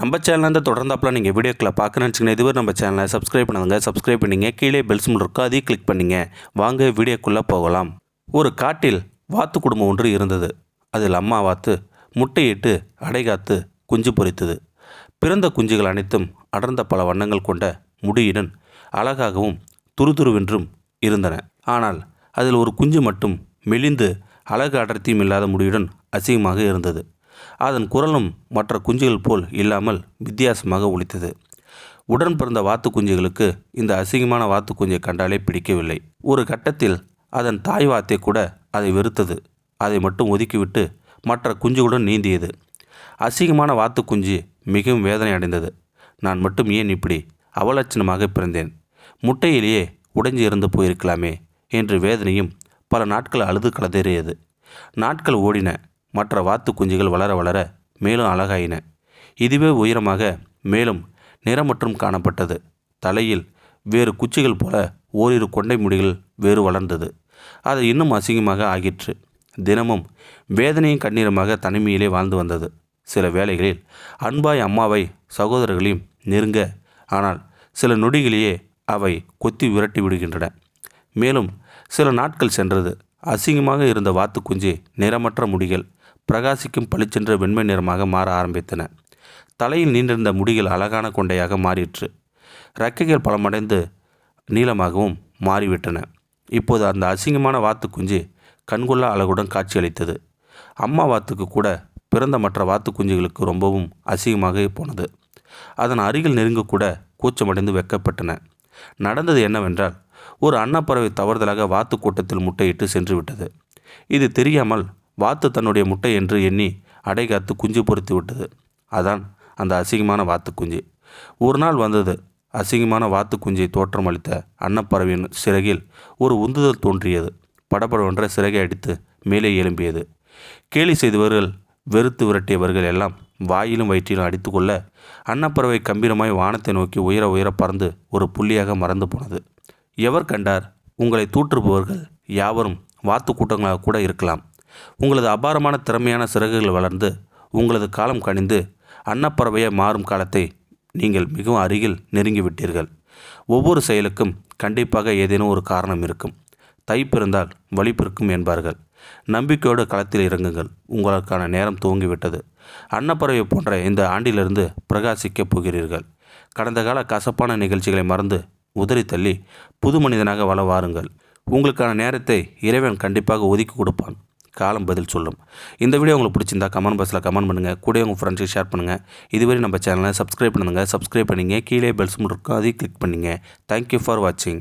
நம்ம சேனலில் தொடர்ந்தாப்பில் நீங்கள் வீடியோக்களை பார்க்கணுன்னு வச்சுக்கோங்க. இதுவரை நம்ம சேனலை சப்ஸ்கிரைப் பண்ணுங்க. சப்ஸ்கிரைப் பண்ணிங்க. கீழே பெல் சிம்பல் இருக்கும், அதையும் கிளிக் பண்ணிங்க. வாங்க வீடியோக்குள்ளே போகலாம். ஒரு காட்டில் வாத்து குடும்பம் ஒன்று இருந்தது. அதில் அம்மா வாத்து முட்டையிட்டு அடைகாத்து குஞ்சு பொரித்தது. பிறந்த குஞ்சுகள் அனைத்தும் அடர்ந்த பல வண்ணங்கள் கொண்ட முடியுடன் அழகாகவும் துருதுருவென்றும் இருந்தன. ஆனால் அதில் ஒரு குஞ்சு மட்டும் மெலிந்து அழகு அடர்த்தியும் இல்லாத முடியுடன் அசிங்கமாக இருந்தது. அதன் குரலும் மற்ற குஞ்சுகள் போல் இல்லாமல் வித்தியாசமாக ஒலித்தது. உடன் பிறந்த வாத்து குஞ்சுகளுக்கு இந்த அசிங்கமான வாத்து குஞ்சை கண்டாலே பிடிக்கவில்லை. ஒரு கட்டத்தில் அதன் தாய் வாத்தை கூட அதை வெறுத்தது. அதை மட்டும் ஒதுக்கிவிட்டு மற்ற குஞ்சுகளுடன் நீந்தியது. அசிங்கமான வாத்து குஞ்சு மிகவும் வேதனை அடைந்தது. நான் மட்டும் ஏன் இப்படி அவலட்சணமாக பிறந்தேன், முட்டையிலேயே உடைஞ்சு இருந்து போயிருக்கலாமே என்று வேதனையும் பல நாட்கள் அழுது கலதறியது. நாட்கள் ஓடின. மற்ற வாத்து குஞ்சுகள் வளர வளர மேலும் அழகாயின. இதுவே உயரமாக மேலும் நிறமற்றும் காணப்பட்டது. தலையில் வேறு குச்சிகள் போல ஓரிரு கொண்டை முடிகள் வேறு வளர்ந்தது. அது இன்னும் அசிங்கமாக ஆகிற்று. தினமும் வேதனையும் கண்ணீரமாக தனிமையிலே வாழ்ந்து வந்தது. சில வேளைகளில் அன்பாய் அம்மாவை சகோதரர்களையும் நெருங்க, ஆனால் சில நொடிகளிலேயே அவை கொத்தி விரட்டி விடுகின்றன. மேலும் சில நாட்கள் சென்றது. அசிங்கமாக இருந்த வாத்து குஞ்சு நிறமற்ற முடிகள் பிரகாசிக்கும் பளிச்சென்ற வெண்மை நிறமாக மாற ஆரம்பித்தன. தலையில் நீண்டிருந்த முடிகள் அழகான கொண்டையாக மாறிற்று. இறக்கைகள் பலமடைந்து நீளமாகவும் மாறிவிட்டன. இப்போது அந்த அசிங்கமான வாத்து குஞ்சு கண்கொள்ளா அழகுடன் காட்சியளித்தது. அம்மா வாத்துக்கு கூட பிறந்த மற்ற வாத்து குஞ்சுகளுக்கு ரொம்பவும் அசிங்கமாக போனது. அதன் அருகில் நெருங்கக்கூட கூச்சமடைந்து வெக்கப்பட்டன. நடந்தது என்னவென்றால், ஒரு அன்னப்பறவை தவறுதலாக வாத்து கூட்டத்தில் முட்டையிட்டு சென்று விட்டது. இது தெரியாமல் வாத்து தன்னுடைய முட்டை என்று எண்ணி அடைகாத்து குஞ்சு பொறித்து விட்டது. அதான் அந்த அசிங்கமான வாத்து குஞ்சு. ஒரு நாள் வந்தது. அசிங்கமான வாத்து குஞ்சை தோற்றமளித்த அன்னப்பறவையின் சிறகில் ஒரு உந்துதல் தோன்றியது. படபடவென்ற சிறகை அடித்து மேலே எழும்பியது. கேலி செய்தவர்கள், வெறுத்து விரட்டியவர்கள் எல்லாம் வாயிலும் வயிற்றிலும் அடித்து கொள்ள அன்னப்பறவை கம்பீரமாய் வானத்தை நோக்கி உயர உயர பறந்து ஒரு புள்ளியாக மறந்து போனது. எவர் கண்டார்? உங்களை தூற்றுபவர்கள் யாவரும் வாத்து கூட்டங்களாக கூட இருக்கலாம். உங்களது அபாரமான திறமையான சிறகுகள் வளர்ந்து உங்களது காலம் கனிந்து அன்னப்பறவையை மாறும் காலத்தை நீங்கள் மிகவும் அருகில் நெருங்கிவிட்டீர்கள். ஒவ்வொரு செயலுக்கும் கண்டிப்பாக ஏதேனும் ஒரு காரணம் இருக்கும். தை பிறந்தால் வழி பிறக்கும் என்பார்கள். நம்பிக்கையோடு களத்தில் இறங்குங்கள். உங்களுக்கான நேரம் துவங்கிவிட்டது. அன்னப்பறவை போன்ற இந்த ஆண்டிலிருந்து பிரகாசிக்கப் போகிறீர்கள். கடந்த கால கசப்பான நிகழ்ச்சிகளை மறந்து உதறி தள்ளி புது மனிதனாக வாழ வாருங்கள். உங்களுக்கான நேரத்தை இறைவன் கண்டிப்பாக ஒதுக்கி கொடுப்பான். காலம் பதில் சொல்லும். இந்த வீடியோ உங்களுக்கு பிடிச்சிருந்தா கமெண்ட் பாக்ஸில் கமெண்ட் பண்ணுங்கள். கூட உங்கள் ஃப்ரெண்ட்ஸுக்கு ஷேர் பண்ணுங்கள். இதுவரை நம்ம சேனலை சப்ஸ்கிரைப் பண்ணுங்கள். சப்ஸ்கிரைப் பண்ணிங்க. கீழே பெல் சிம்பல் இருக்கும், அதையும் கிளிக் பண்ணிங்க. தேங்க்யூ ஃபார் வாட்சிங்.